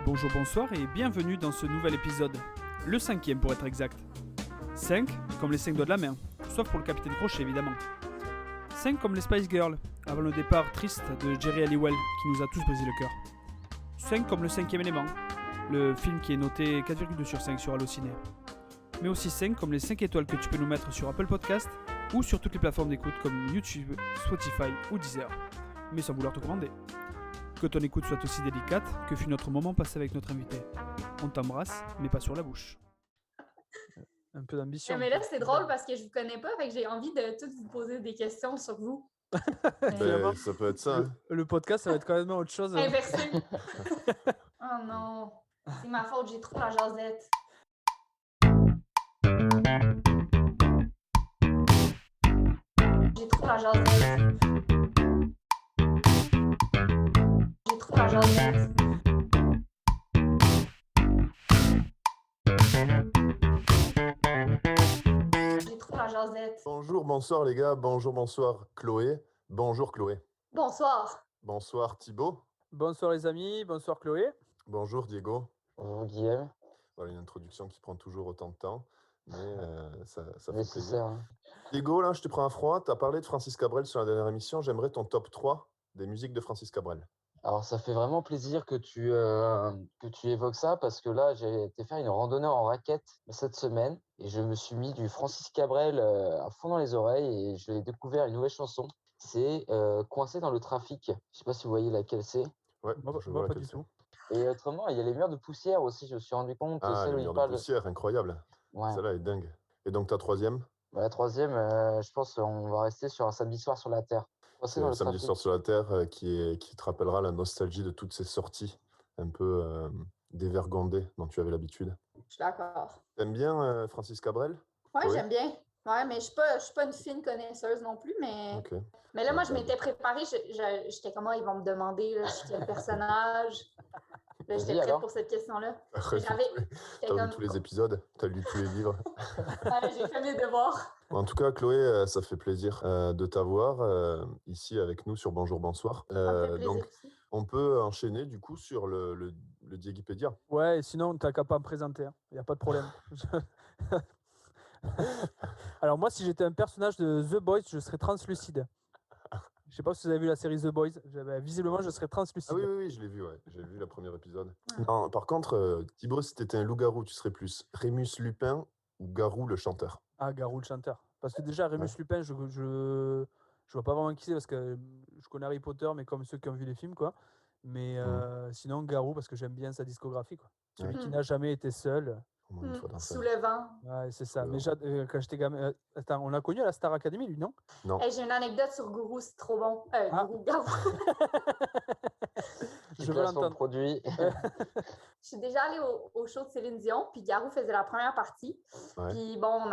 Bonjour, bonsoir et bienvenue dans ce nouvel épisode, le 5e pour être exact. 5 comme les 5 doigts de la main, sauf pour le capitaine Crochet évidemment. 5 comme les Spice Girls, avant le départ triste de Jerry Halliwell qui nous a tous brisé le cœur. 5 comme le 5e élément, le film qui est noté 4,2 sur 5 sur Allociné. Mais aussi 5 comme les 5 étoiles que tu peux nous mettre sur Apple Podcast ou sur toutes les plateformes d'écoute comme YouTube, Spotify ou Deezer, mais sans vouloir te commander. Que ton écoute soit aussi délicate que fut notre moment passé avec notre invité. On t'embrasse, mais pas sur la bouche. Un peu d'ambition. Mais là, c'est drôle parce que je vous connais pas, fait que j'ai envie de toutes vous poser des questions sur vous. Ben, ça peut être ça. Hein. Le podcast, ça va être quand même autre chose. Inversé. Oh non, c'est ma faute, j'ai trop la jasette. J'ai trop la jasette. J'ai trop la jasette. J'ai trop la jasette. Bonjour, bonsoir les gars. Bonjour, bonsoir Chloé. Bonjour Chloé. Bonsoir. Bonsoir Thibaut. Bonsoir les amis, bonsoir Chloé. Bonjour Diego. Bonjour Guillaume. Voilà une introduction qui prend toujours autant de temps, mais ça fait plaisir. Nécessaire. Hein. Diego, là, je te prends un froid. Tu as parlé de Francis Cabrel sur la dernière émission. J'aimerais ton top 3 des musiques de Francis Cabrel. Alors ça fait vraiment plaisir que tu évoques ça parce que là j'ai été faire une randonnée en raquette cette semaine et je me suis mis du Francis Cabrel à fond dans les oreilles et j'ai découvert une nouvelle chanson. C'est Coincé dans le trafic. Je sais pas si vous voyez laquelle c'est. Ouais, je vois pas laquelle du c'est. tout. Et autrement, il y a les murs de poussière aussi, je me suis rendu compte. Ah, Celle les où murs il parle de poussière, incroyable. Ouais. Celle-là est dingue. Et donc ta troisième? La troisième, je pense on va rester sur un samedi soir sur la Terre. C'est un samedi soir sur la Terre qui te rappellera la nostalgie de toutes ces sorties un peu dévergondées dont tu avais l'habitude. Je suis d'accord. T'aimes bien Francis Cabrel? Ouais, Chloé? j'aime bien. Ouais, mais je suis pas une fine connaisseuse non plus, mais... Ok. Mais là, moi, je m'étais préparée. J'étais comme, ils vont me demander, là, je suis quel personnage. Là, j'étais prête pour cette question-là. T'as vu tous les épisodes? T'as lu tous les livres? Ouais, j'ai fait mes devoirs. En tout cas, Chloé, ça fait plaisir de t'avoir ici avec nous sur Bonjour, bonsoir. Ça me fait plaisir Donc, aussi. on peut enchaîner du coup sur le Diegipédia. Ouais, et sinon, t'as qu'à pas me présenter. Il n'y a pas de problème. Alors moi, si j'étais un personnage de The Boys, je serais translucide. Je sais pas si vous avez vu la série The Boys. Visiblement, je serais translucide. Ah oui, je l'ai vu, ouais. J'ai vu le premier épisode. Non, par contre, Thibaut, si t'étais un loup-garou, tu serais plus Rémus Lupin ou Garou le chanteur? Ah, Garou le chanteur. Parce que déjà, Rémus Lupin, je vois pas vraiment qui c'est parce que je connais Harry Potter, mais comme ceux qui ont vu les films, quoi. Mais sinon, Garou, parce que j'aime bien sa discographie, quoi. Celui qui n'a jamais été seul. Sous le vent. Ouais, c'est ça. Mais quand j'étais gamin... Attends, on l'a connu à la Star Academy, lui, non? Non. Hey, j'ai une anecdote sur Gourou, c'est trop bon. Garou. Je veux l'entendre. Produit. Je suis déjà allée au show de Céline Dion, puis Garou faisait la première partie. Ouais. Puis bon,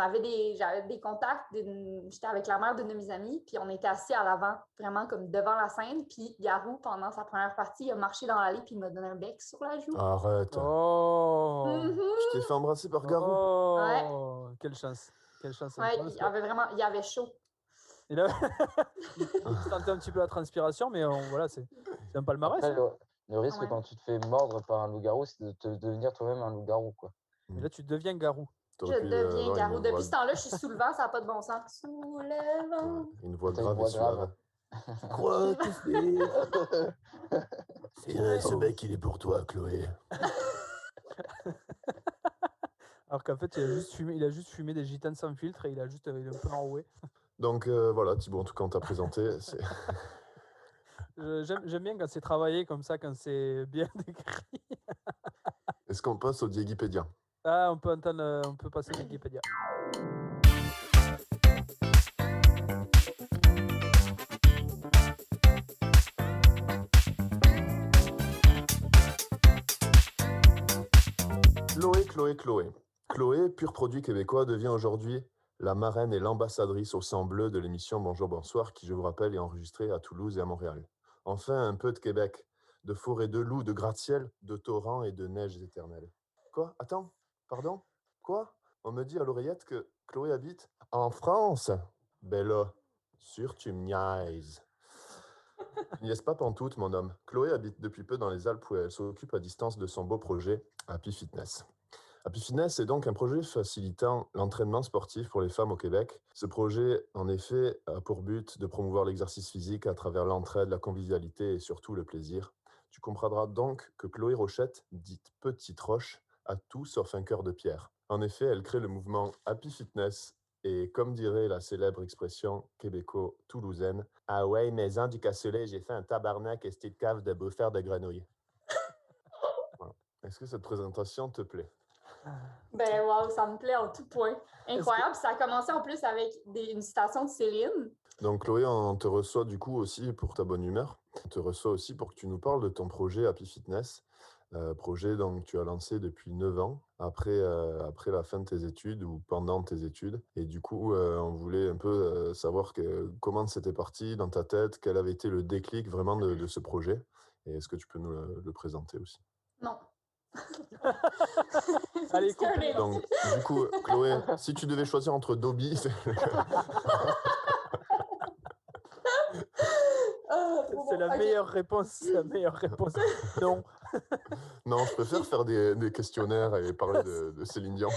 j'avais des contacts, j'étais avec la mère d'une de mes amies, puis on était assis à l'avant, vraiment comme devant la scène. Puis Garou, pendant sa première partie, il a marché dans l'allée, puis il m'a donné un bec sur la joue. Arrête. Oh. Je t'ai fait embrasser par Garou. Oh. Ouais. Quelle chance. Ouais, il avait chaud. Il sentait un petit peu la transpiration, mais voilà, c'est un palmarès. Après, le risque quand tu te fais mordre par un loup-garou, c'est de devenir toi-même un loup-garou, quoi. Et là, tu deviens garou. Je deviens Garou. Depuis ce temps-là, je suis sous le vent, ça n'a pas de bon sens. Sous le vent. Une voix grave et suave. Quoi, tu fais? Ce mec, il est pour toi, Chloé. Alors qu'en fait, il a juste fumé des gitanes sans filtre et il est un peu enroué. Donc voilà, Thibaut, en tout cas, on t'a présenté. J'aime bien quand c'est travaillé comme ça, quand c'est bien décrit. Est-ce qu'on passe au Diegipédia? Ah, on peut passer au Wikipédia. Chloé. Chloé, pur produit québécois, devient aujourd'hui la marraine et l'ambassadrice au sang bleu de l'émission Bonjour, bonsoir, qui, je vous rappelle, est enregistrée à Toulouse et à Montréal. Enfin, un peu de Québec, de forêts de loups, de gratte-ciel, de torrents et de neiges éternelles. Quoi? Attends, pardon? Quoi? On me dit à l'oreillette que Chloé habite en France. Ben là, sûr tu me niaises. N'y est-ce pas pantoute, mon homme? Chloé habite depuis peu dans les Alpes où elle s'occupe à distance de son beau projet Happy Fitness. Happy Fitness est donc un projet facilitant l'entraînement sportif pour les femmes au Québec. Ce projet, en effet, a pour but de promouvoir l'exercice physique à travers l'entraide, la convivialité et surtout le plaisir. Tu comprendras donc que Chloé Rochette, dite Petite Roche, a tout sauf un cœur de pierre. En effet, elle crée le mouvement Happy Fitness et, comme dirait la célèbre expression québéco-toulousaine, ah ouais, maison du cassoulet, j'ai fait un tabarnak et cette cave de bouffeur de grenouilles. Voilà. Est-ce que cette présentation te plaît? Ben, wow, ça me plaît en tout point. Est-ce Incroyable. Ça a commencé en plus avec une citation de Céline. Donc Chloé, on te reçoit du coup aussi pour ta bonne humeur. On te reçoit aussi pour que tu nous parles de ton projet Happy Fitness, projet donc, que tu as lancé depuis 9 ans, après la fin de tes études ou pendant tes études. Et du coup, on voulait un peu savoir comment c'était parti dans ta tête, quel avait été le déclic vraiment de ce projet. Et est-ce que tu peux nous le présenter aussi? Non. Allez, C'est un coupe. des- Donc, du coup, Chloé, si tu devais choisir entre Dobby, Ah, trop C'est bon. la Ok. meilleure réponse. C'est la meilleure réponse. Non. non, je préfère faire des questionnaires et parler de Céline Dion.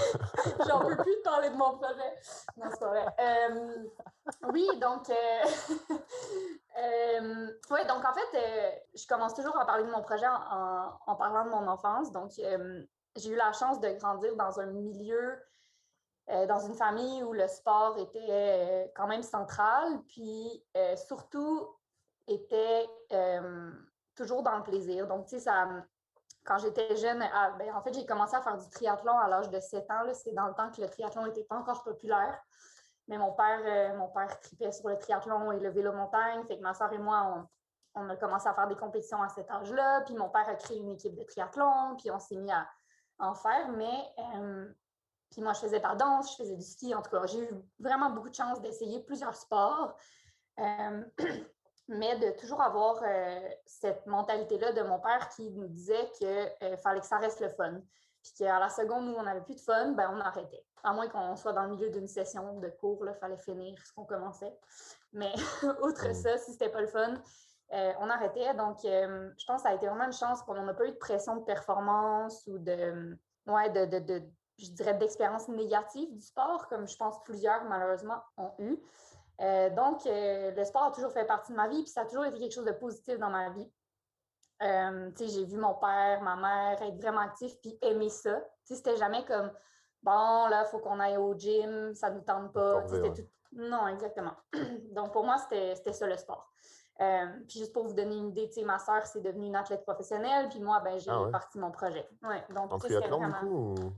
J'en peux plus de parler de mon projet. Non, c'est pas vrai. Oui, donc, ouais, donc en fait, je commence toujours à parler de mon projet en parlant de mon enfance. Donc, j'ai eu la chance de grandir dans un milieu, dans une famille où le sport était quand même central, puis surtout était toujours dans le plaisir. Donc, tu sais, quand j'étais jeune, en fait, j'ai commencé à faire du triathlon à l'âge de 7 ans. C'est dans le temps que le triathlon n'était pas encore populaire. Mais mon père tripait sur le triathlon et le vélo montagne. Fait que ma soeur et moi, on a commencé à faire des compétitions à cet âge-là. Puis mon père a créé une équipe de triathlon. Puis on s'est mis à en faire. Puis moi, je faisais de la danse, je faisais du ski. En tout cas, j'ai eu vraiment beaucoup de chance d'essayer plusieurs sports. Mais de toujours avoir cette mentalité-là de mon père qui nous disait qu'il fallait que ça reste le fun. Puis qu'à la seconde où on n'avait plus de fun, ben, on arrêtait. À moins qu'on soit dans le milieu d'une session de cours, il fallait finir ce qu'on commençait. Mais outre ça, si c'était pas le fun, on arrêtait. Donc, je pense que ça a été vraiment une chance qu'on n'a pas eu de pression de performance ou je dirais, d'expérience négative du sport, comme je pense plusieurs, malheureusement, ont eu. Le sport a toujours fait partie de ma vie, puis ça a toujours été quelque chose de positif dans ma vie. J'ai vu mon père, ma mère être vraiment actifs, puis aimer ça. C'était jamais comme, bon, là, il faut qu'on aille au gym, ça ne nous tente pas. Corvée, ouais. Non, exactement. Donc, pour moi, c'était ça le sport. Puis juste pour vous donner une idée, ma soeur, c'est devenue une athlète professionnelle, puis moi, ben, j'ai Ah ouais. parti mon projet. Ouais, donc, En c'était triathlon, vraiment... du coup, ou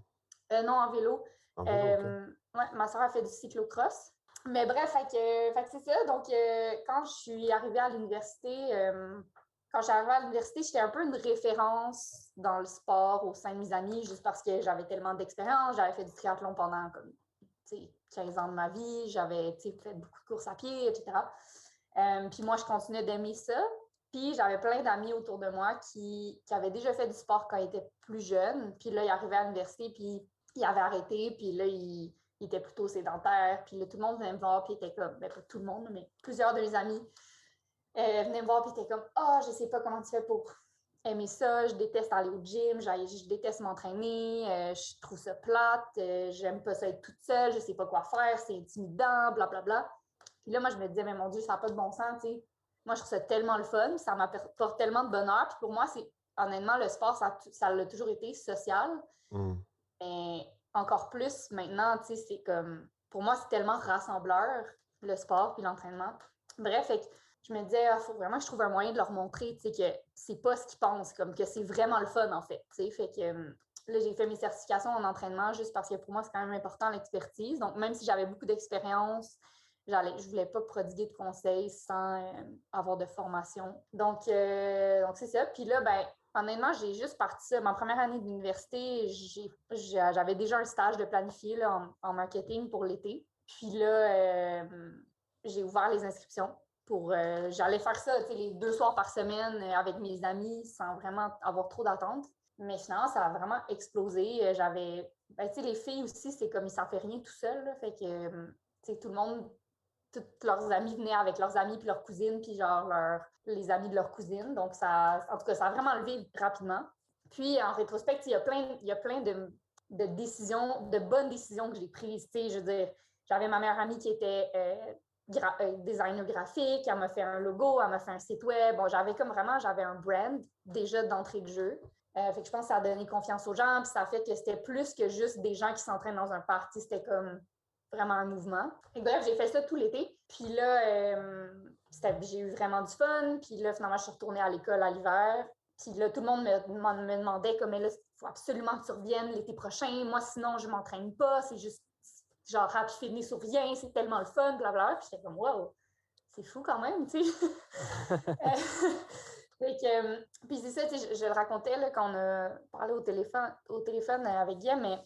non, en vélo. en vélo, ok. Ouais, ma soeur a fait du cyclocross. Mais bref, fait que c'est ça. Donc, quand je suis arrivée à l'université, j'étais un peu une référence dans le sport au sein de mes amis, juste parce que j'avais tellement d'expérience. J'avais fait du triathlon pendant comme 15 ans de ma vie. J'avais fait beaucoup de courses à pied, etc. Puis moi, je continuais d'aimer ça. Puis j'avais plein d'amis autour de moi qui avaient déjà fait du sport quand ils étaient plus jeunes. Puis là, ils arrivaient à l'université, puis ils avaient arrêté. Puis là, ils étaient plutôt sédentaires. Puis là, tout le monde venait me voir, puis était comme, ben pas tout le monde, mais plusieurs de mes amis venaient me voir, puis étaient comme, ah, je sais pas comment tu fais pour aimer ça, je déteste aller au gym, je déteste m'entraîner, je trouve ça plate, j'aime pas ça être toute seule, je sais pas quoi faire, c'est intimidant, blablabla. Puis là, moi, je me disais, mais mon Dieu, ça n'a pas de bon sens, tu sais. Moi, je trouve ça tellement le fun, ça m'apporte tellement de bonheur. Puis pour moi, honnêtement, le sport, ça l'a toujours été social. Mais encore plus maintenant, tu sais, c'est comme, pour moi, c'est tellement rassembleur, le sport puis l'entraînement. Bref, fait que je me disais, il faut vraiment que je trouve un moyen de leur montrer, tu sais, que c'est pas ce qu'ils pensent, comme que c'est vraiment le fun, en fait, tu sais. Fait que là, j'ai fait mes certifications en entraînement juste parce que pour moi, c'est quand même important l'expertise. Donc, même si j'avais beaucoup d'expérience, je voulais pas prodiguer de conseils sans avoir de formation. Donc c'est ça. Puis là, ben, honnêtement, j'ai juste parti ça. Ma première année d'université, j'avais déjà un stage de planifié là, en marketing pour l'été. Puis là, j'ai ouvert les inscriptions j'allais faire ça, tu sais, les 2 soirs par semaine avec mes amis sans vraiment avoir trop d'attentes. Mais finalement, ça a vraiment explosé. Ben, tu sais, les filles aussi, c'est comme ils s'en fait rien tout seul. Fait que, tu sais, tout le monde toutes leurs amis venaient avec leurs amis puis leurs cousines, puis genre les amis de leurs cousines. Donc, en tout cas, ça a vraiment levé rapidement. Puis, en rétrospect, il y a plein de décisions, de bonnes décisions que j'ai prises. Tu sais, je veux dire, j'avais ma meilleure amie qui était designer graphique, elle m'a fait un logo, elle m'a fait un site web. Bon, j'avais un brand déjà d'entrée de jeu. Fait que je pense que ça a donné confiance aux gens, puis ça a fait que c'était plus que juste des gens qui s'entraînent dans un party, c'était comme vraiment un mouvement. Et bref, j'ai fait ça tout l'été. Puis là, j'ai eu vraiment du fun. Puis là, finalement, je suis retournée à l'école à l'hiver. Puis là, tout le monde me demandait comme, mais là, il faut absolument que tu reviennes l'été prochain. Moi, sinon, je ne m'entraîne pas. C'est juste genre happy fitness ou rien. C'est tellement le fun, blablabla. Puis j'étais comme, wow, c'est fou quand même, tu sais. Puis c'est ça, tu sais, je le racontais là, quand on a parlé au téléphone avec Guillaume, mais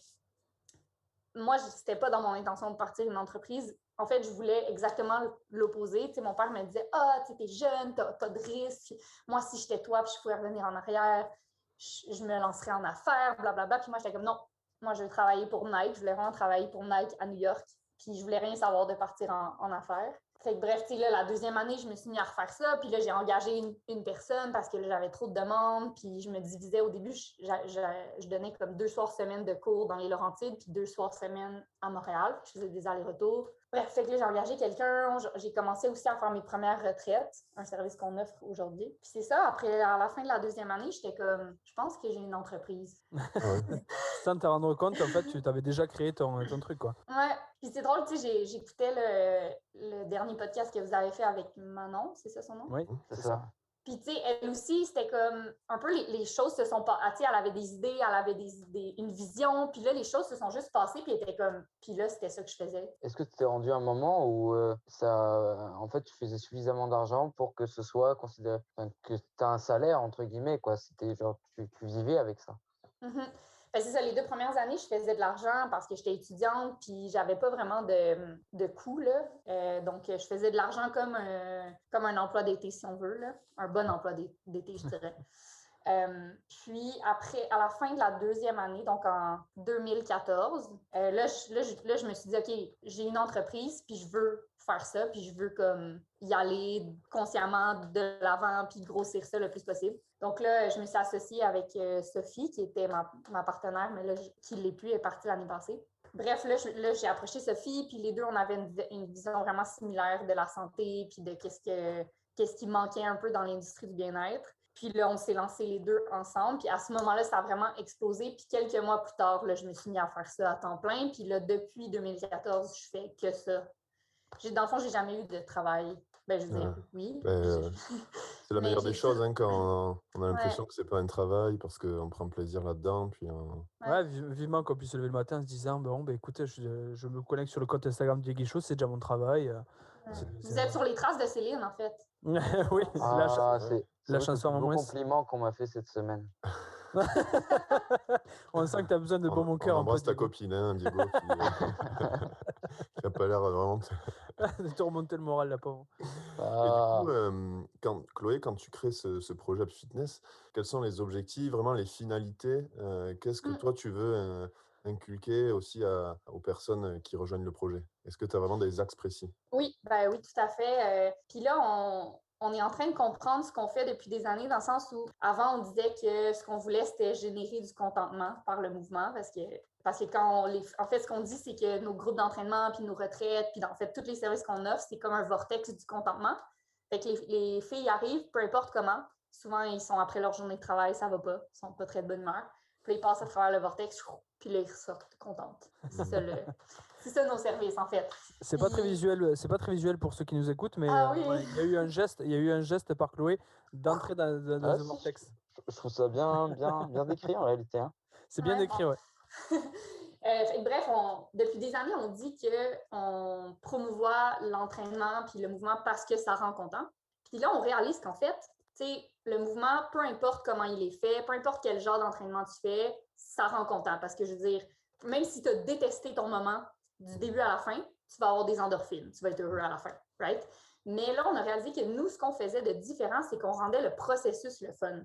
moi, c'était pas dans mon intention de partir une entreprise. En fait, je voulais exactement l'opposé. Tu sais, mon père me disait « Ah, tu es jeune, t'as de risques. Moi, si j'étais toi, puis je pouvais revenir en arrière, je me lancerais en affaires, blablabla. » Puis moi, j'étais comme « Non, moi, je veux travailler pour Nike. Je voulais vraiment travailler pour Nike à New York. Puis je voulais rien savoir de partir en affaires. » Fait que bref, tu sais, là, la deuxième année, je me suis mis à refaire ça. Puis là, j'ai engagé une personne parce que là, j'avais trop de demandes. Puis je me divisais au début, je donnais comme 2 soirs semaine de cours dans les Laurentides, puis 2 soirs semaine à Montréal. Je faisais des allers-retours. Bref, fait que là, j'ai engagé quelqu'un. J'ai commencé aussi à faire mes premières retraites, un service qu'on offre aujourd'hui. Puis c'est ça, après, à la fin de la deuxième année, j'étais comme, je pense que j'ai une entreprise. Sans te rendre compte, en fait, tu t'avais déjà créé ton truc, quoi. Ouais. Puis c'est drôle, tu sais, j'écoutais le dernier podcast que vous avez fait avec Manon, c'est ça son nom? Oui, c'est ça. Puis, tu sais, elle aussi, c'était comme un peu les choses se sont pas. Tu sais, elle avait des idées, elle avait une vision, puis là, les choses se sont juste passées, puis elle était comme. Puis là, c'était ça que je faisais. Est-ce que tu t'es rendu à un moment où en fait, tu faisais suffisamment d'argent pour que ce soit considéré, que tu as un salaire, entre guillemets, quoi? C'était genre, tu vivais avec ça. Mm-hmm. Ben, c'est ça, les 2 premières années, je faisais de l'argent parce que j'étais étudiante, puis j'avais pas vraiment de coûts, là. Donc, je faisais de l'argent comme un emploi d'été, si on veut, là. Un bon emploi d'été, je dirais. Puis après, à la fin de la deuxième année, donc en 2014, là, je me suis dit, OK, j'ai une entreprise, puis je veux faire ça, puis je veux comme y aller consciemment de l'avant, puis grossir ça le plus possible. Donc là, je me suis associée avec Sophie, qui était ma partenaire, mais là, qui ne l'est plus, elle est partie l'année passée. Bref, là, j'ai approché Sophie, puis les deux, on avait une vision vraiment similaire de la santé, puis de qu'est-ce qui manquait un peu dans l'industrie du bien-être. Puis là, on s'est lancés les deux ensemble. Puis à ce moment-là, ça a vraiment explosé. Puis quelques mois plus tard, là, je me suis mis à faire ça à temps plein. Puis là, depuis 2014, je fais que ça. Dans le fond, j'ai jamais eu de travail. Ben, je veux dire, oui. C'est la meilleure des choses hein, quand on a l'impression que c'est pas un travail parce qu'on prend plaisir là-dedans. Puis vivement qu'on puisse se lever le matin en se disant bon, écoutez, je me connecte sur le compte Instagram de Guichot, c'est déjà mon travail. Vous êtes sur les traces de Céline, en fait. Oui, c'est la chanson en moins. C'est un compliment qu'on m'a fait cette semaine. On sent que tu as besoin de bon mon cœur. On embrasse ta copine, hein, Diego, qui n'a pas l'air vraiment de te remonter le moral, la pauvre. Et du coup, Chloé, quand tu crées ce projet fitness, quels sont les objectifs, vraiment les finalités? Qu'est-ce que toi, tu veux inculquer aussi aux personnes qui rejoignent le projet? Est-ce que tu as vraiment des axes précis? Oui, oui, tout à fait. Puis là, on est en train de comprendre ce qu'on fait depuis des années, dans le sens où avant, on disait que ce qu'on voulait, c'était générer du contentement par le mouvement, parce que en fait, ce qu'on dit, c'est que nos groupes d'entraînement, puis nos retraites, puis en fait, tous les services qu'on offre, c'est comme un vortex du contentement. Fait que les filles arrivent, peu importe comment. Souvent, ils sont après leur journée de travail, ça va pas. Ils sont pas très de bonne humeur. Puis ils passent à travers le vortex, puis là, ils ressortent contentes. C'est ça nos services, en fait. C'est pas très visuel pour ceux qui nous écoutent, mais il y a eu un geste par Chloé d'entrer dans le vortex. Je trouve ça bien décrit en réalité. Hein. C'est bien décrit, ouais. Bref, depuis des années, on dit qu'on promouvoit l'entraînement puis le mouvement parce que ça rend content. Puis là, on réalise qu'en fait, le mouvement, peu importe comment il est fait, peu importe quel genre d'entraînement tu fais, ça rend content. Parce que je veux dire, même si tu as détesté ton moment du début à la fin, tu vas avoir des endorphines. Tu vas être heureux à la fin, right? Mais là, on a réalisé que nous, ce qu'on faisait de différent, c'est qu'on rendait le processus le fun.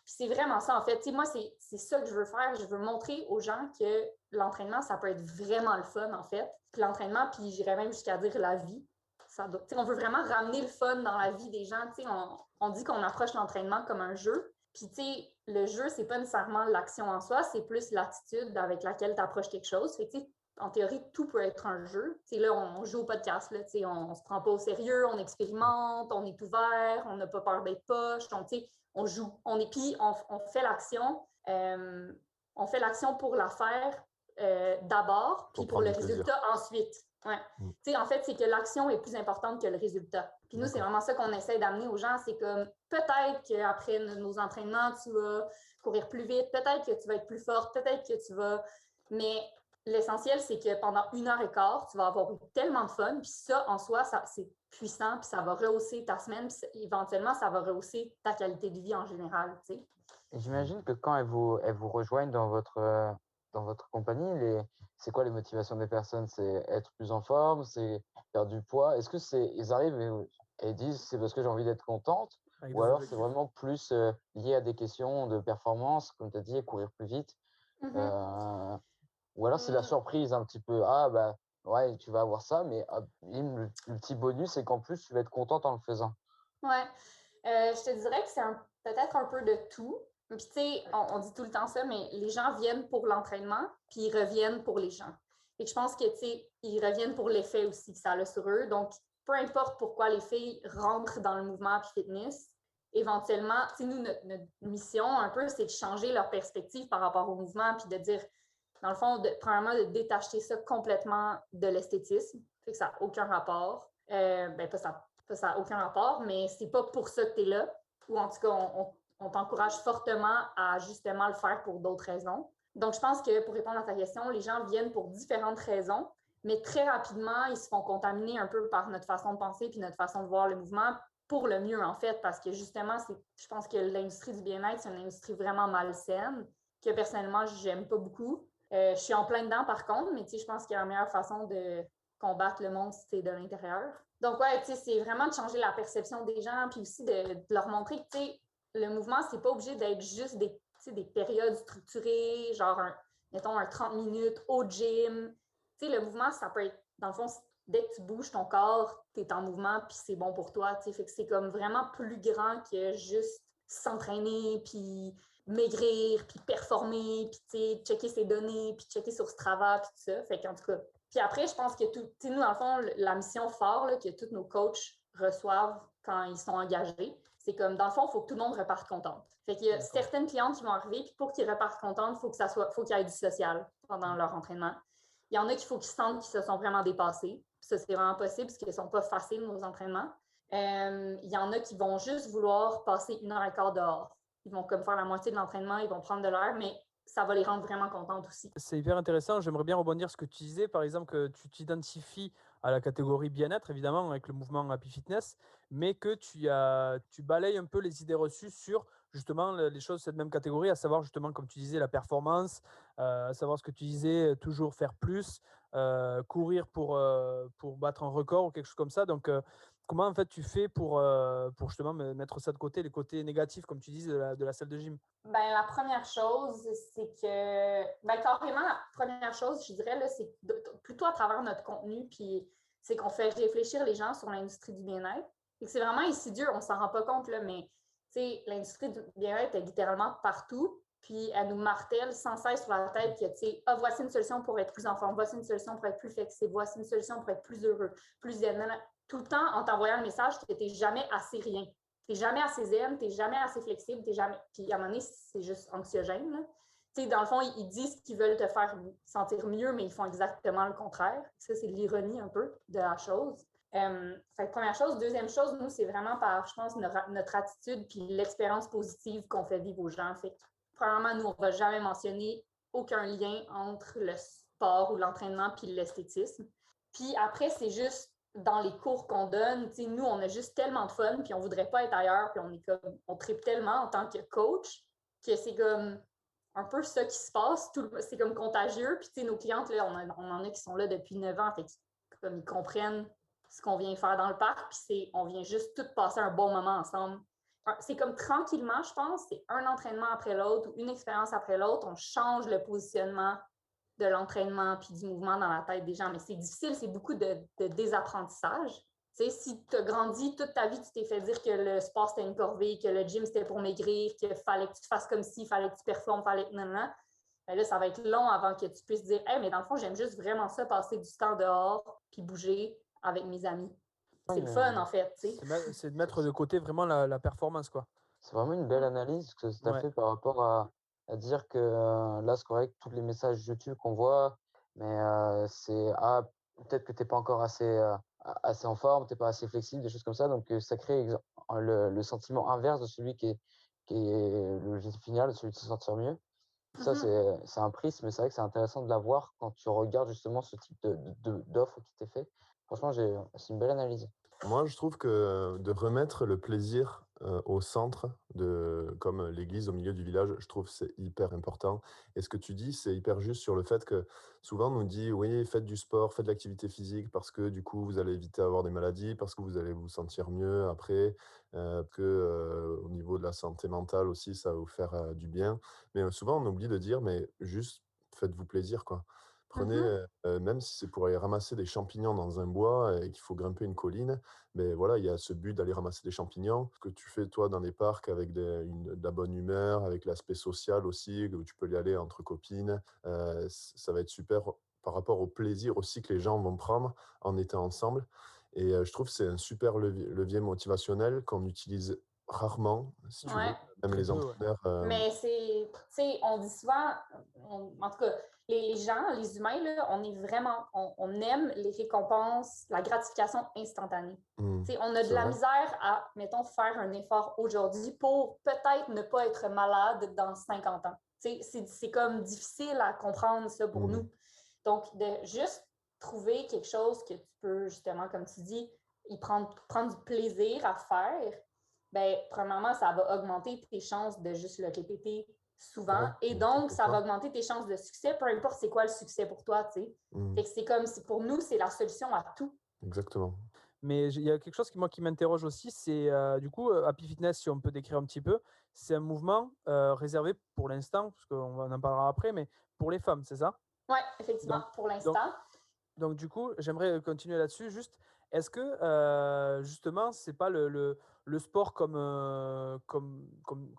Puis c'est vraiment ça, en fait. Moi, c'est ça que je veux faire. Je veux montrer aux gens que l'entraînement, ça peut être vraiment le fun, en fait. Puis l'entraînement, puis j'irais même jusqu'à dire la vie, on veut vraiment ramener le fun dans la vie des gens. On dit qu'on approche l'entraînement comme un jeu. Puis, le jeu, c'est pas nécessairement l'action en soi, c'est plus l'attitude avec laquelle tu approches quelque chose. Fait que, en théorie, tout peut être un jeu. Là, on joue au podcast, là, on se prend pas au sérieux, on expérimente, on est ouvert, on n'a pas peur d'être poche, on joue. Puis on fait l'action. On fait l'action pour la faire d'abord, puis pour le résultat ensuite. Ouais. En fait, c'est que l'action est plus importante que le résultat. Puis nous, c'est vraiment ça qu'on essaie d'amener aux gens. C'est comme, peut-être qu'après nos entraînements, tu vas courir plus vite, peut-être que tu vas être plus forte, peut-être que tu vas... Mais l'essentiel, c'est que pendant 1h15, tu vas avoir eu tellement de fun, puis ça, en soi, c'est puissant, puis ça va rehausser ta semaine, puis éventuellement, ça va rehausser ta qualité de vie en général, tu sais. Et j'imagine que quand elles vous rejoignent dans votre compagnie, c'est quoi les motivations des personnes? C'est être plus en forme, c'est perdre du poids? Est-ce que ils arrivent et disent c'est parce que j'ai envie d'être contente? Ou alors c'est vraiment plus lié à des questions de performance, comme tu as dit, courir plus vite? Ou alors c'est la surprise un petit peu. Ah bah ouais, tu vas avoir ça, mais le petit bonus, c'est qu'en plus tu vas être contente en le faisant. Ouais, je te dirais que c'est peut-être un peu de tout. Puis tu sais, on dit tout le temps ça, mais les gens viennent pour l'entraînement, puis ils reviennent pour les gens. Et je pense que tu sais, ils reviennent pour l'effet aussi que ça a sur eux. Donc, peu importe pourquoi les filles rentrent dans le mouvement puis fitness, éventuellement, tu sais, nous, notre mission un peu, c'est de changer leur perspective par rapport au mouvement, puis de dire, dans le fond, premièrement, de détacher ça complètement de l'esthétisme. Fait que ça n'a aucun rapport. Ça n'a aucun rapport, mais c'est pas pour ça que tu es là. Ou en tout cas, on t'encourage fortement à justement le faire pour d'autres raisons. Donc, je pense que pour répondre à ta question, les gens viennent pour différentes raisons, mais très rapidement, ils se font contaminer un peu par notre façon de penser puis notre façon de voir le mouvement pour le mieux, en fait, parce que justement, je pense que l'industrie du bien-être, c'est une industrie vraiment malsaine que personnellement, j'aime pas beaucoup. Je suis en plein dedans, par contre, mais je pense que la meilleure façon de combattre le monde, c'est de l'intérieur. Donc, ouais, c'est vraiment de changer la perception des gens, puis aussi de leur montrer que, le mouvement, c'est pas obligé d'être juste des périodes structurées, genre, mettons, un 30 minutes au gym. Le mouvement, ça peut être, dans le fond, dès que tu bouges ton corps, tu es en mouvement, puis c'est bon pour toi, fait que c'est comme vraiment plus grand que juste s'entraîner, puis maigrir, puis performer, puis checker ses données, puis checker sur Strava, puis tout ça. Fait qu'en tout cas, puis après, je pense que nous, dans le fond, la mission phare là, que tous nos coachs reçoivent quand ils sont engagés, c'est comme, dans le fond, il faut que tout le monde reparte contente. Fait qu'il y a certaines clientes qui vont arriver, puis pour qu'ils repartent contentes, faut qu'il y ait du social pendant leur entraînement. Il y en a qu'il faut qu'ils sentent qu'ils se sont vraiment dépassés. Puis ça, c'est vraiment possible parce qu'ils ne sont pas faciles, nos entraînements. Il y en a qui vont juste vouloir passer 1h15 dehors. Ils vont comme faire la moitié de l'entraînement, ils vont prendre de l'air, mais ça va les rendre vraiment contentes aussi. C'est hyper intéressant. J'aimerais bien rebondir sur ce que tu disais, par exemple, que tu t'identifies à la catégorie bien-être, évidemment, avec le mouvement Happy Fitness, mais que tu balayes un peu les idées reçues sur justement les choses de cette même catégorie, à savoir justement, comme tu disais, la performance, à savoir ce que tu disais, toujours faire plus, courir pour battre un record ou quelque chose comme ça. Donc, comment en fait tu fais pour justement mettre ça de côté, les côtés négatifs, comme tu disais, de la salle de gym? Ben, la première chose, c'est que, carrément, la première chose, je dirais, là, c'est plutôt à travers notre contenu, puis c'est qu'on fait réfléchir les gens sur l'industrie du bien-être. Et c'est vraiment insidieux, on s'en rend pas compte, là, mais l'industrie du bien-être est littéralement partout, puis elle nous martèle sans cesse sur la tête que, voici une solution pour être plus en forme, voici une solution pour être plus flexible, voici une solution pour être plus heureux, plus zen. Tout le temps, en t'envoyant le message que tu n'es jamais assez rien. Tu n'es jamais assez zen, tu n'es jamais assez flexible, t'es jamais... Puis à un moment donné, c'est juste anxiogène. Là. Dans le fond, ils disent qu'ils veulent te faire sentir mieux, mais ils font exactement le contraire. Ça, c'est l'ironie un peu de la chose. Fait que première chose. Deuxième chose, nous, c'est vraiment par, je pense, notre attitude puis l'expérience positive qu'on fait vivre aux gens. Fait que, premièrement, nous, on ne va jamais mentionner aucun lien entre le sport ou l'entraînement puis l'esthétisme. Puis après, c'est juste dans les cours qu'on donne, nous, on a juste tellement de fun, puis on voudrait pas être ailleurs, puis on tripe tellement en tant que coach que c'est comme un peu ça qui se passe. C'est comme contagieux. Puis nos clientes, là, on en a qui sont là depuis 9 ans, fait comme ils comprennent ce qu'on vient faire dans le parc, puis on vient juste tout passer un bon moment ensemble. C'est comme tranquillement, je pense, c'est un entraînement après l'autre ou une expérience après l'autre, on change le positionnement de l'entraînement puis du mouvement dans la tête des gens. Mais c'est difficile, c'est beaucoup de désapprentissage. Tu sais, si tu as grandi toute ta vie, tu t'es fait dire que le sport c'était une corvée, que le gym c'était pour maigrir, qu'il fallait que tu fasses comme ci, il fallait que tu performes, fallait que non. Ben là, ça va être long avant que tu puisses dire hey, mais dans le fond, j'aime juste vraiment ça, passer du temps dehors puis bouger avec mes amis. C'est le fun, en fait. Tu sais. C'est de mettre de côté vraiment la performance, quoi. C'est vraiment une belle analyse que tu as Ouais. fait par rapport à dire que là, c'est correct, tous les messages YouTube qu'on voit, mais c'est peut-être que tu n'es pas encore assez en forme, tu n'es pas assez flexible, des choses comme ça. Donc, ça crée le sentiment inverse de celui qui est l'objectif final, celui de se sentir mieux. Ça, c'est un prisme, mais c'est vrai que c'est intéressant de l'avoir quand tu regardes justement ce type d'offre qui t'est fait. Franchement, c'est une belle analyse. Moi, je trouve que de remettre le plaisir au centre, comme l'église au milieu du village, je trouve que c'est hyper important. Et ce que tu dis, c'est hyper juste sur le fait que souvent on nous dit, oui, faites du sport, faites de l'activité physique parce que du coup, vous allez éviter d'avoir des maladies, parce que vous allez vous sentir mieux après, au niveau de la santé mentale aussi, ça va vous faire du bien. Mais souvent, on oublie de dire, mais juste faites-vous plaisir, quoi. Prenez, même si c'est pour aller ramasser des champignons dans un bois et qu'il faut grimper une colline, mais voilà, il y a ce but d'aller ramasser des champignons. Ce que tu fais, toi, dans les parcs avec de la bonne humeur, avec l'aspect social aussi, où tu peux y aller entre copines, ça va être super par rapport au plaisir aussi que les gens vont prendre en étant ensemble. Et je trouve que c'est un super levier motivationnel qu'on utilise rarement, si tu veux. Ouais. Même Très les peu, ouais. entraîneurs. Mais c'est, tu sais, on dit souvent, en tout cas, les gens, les humains, là, on est vraiment, on aime les récompenses, la gratification instantanée. Tu sais, on a de C'est la vrai. misère à, mettons, faire un effort aujourd'hui pour peut-être ne pas être malade dans 50 ans. Tu sais, c'est comme difficile à comprendre ça pour nous. Donc, de juste trouver quelque chose que tu peux, justement, comme tu dis, prendre du plaisir à faire, ben, premièrement, ça va augmenter tes chances de juste le répéter souvent. Ouais, Et merci donc, pour ça va ça. augmenter tes chances de succès, peu importe c'est quoi le succès pour toi, tu sais. Fait que c'est comme, pour nous, c'est la solution à tout. Exactement. Mais il y a quelque chose qui m'interroge aussi, c'est du coup, Happy Fitness, si on peut décrire un petit peu, c'est un mouvement réservé pour l'instant, parce qu'on en parlera après, mais pour les femmes, c'est ça? Oui, effectivement, Donc, pour donc, l'instant. donc, du coup, j'aimerais continuer là-dessus. Juste, est-ce que justement, c'est pas le sport comme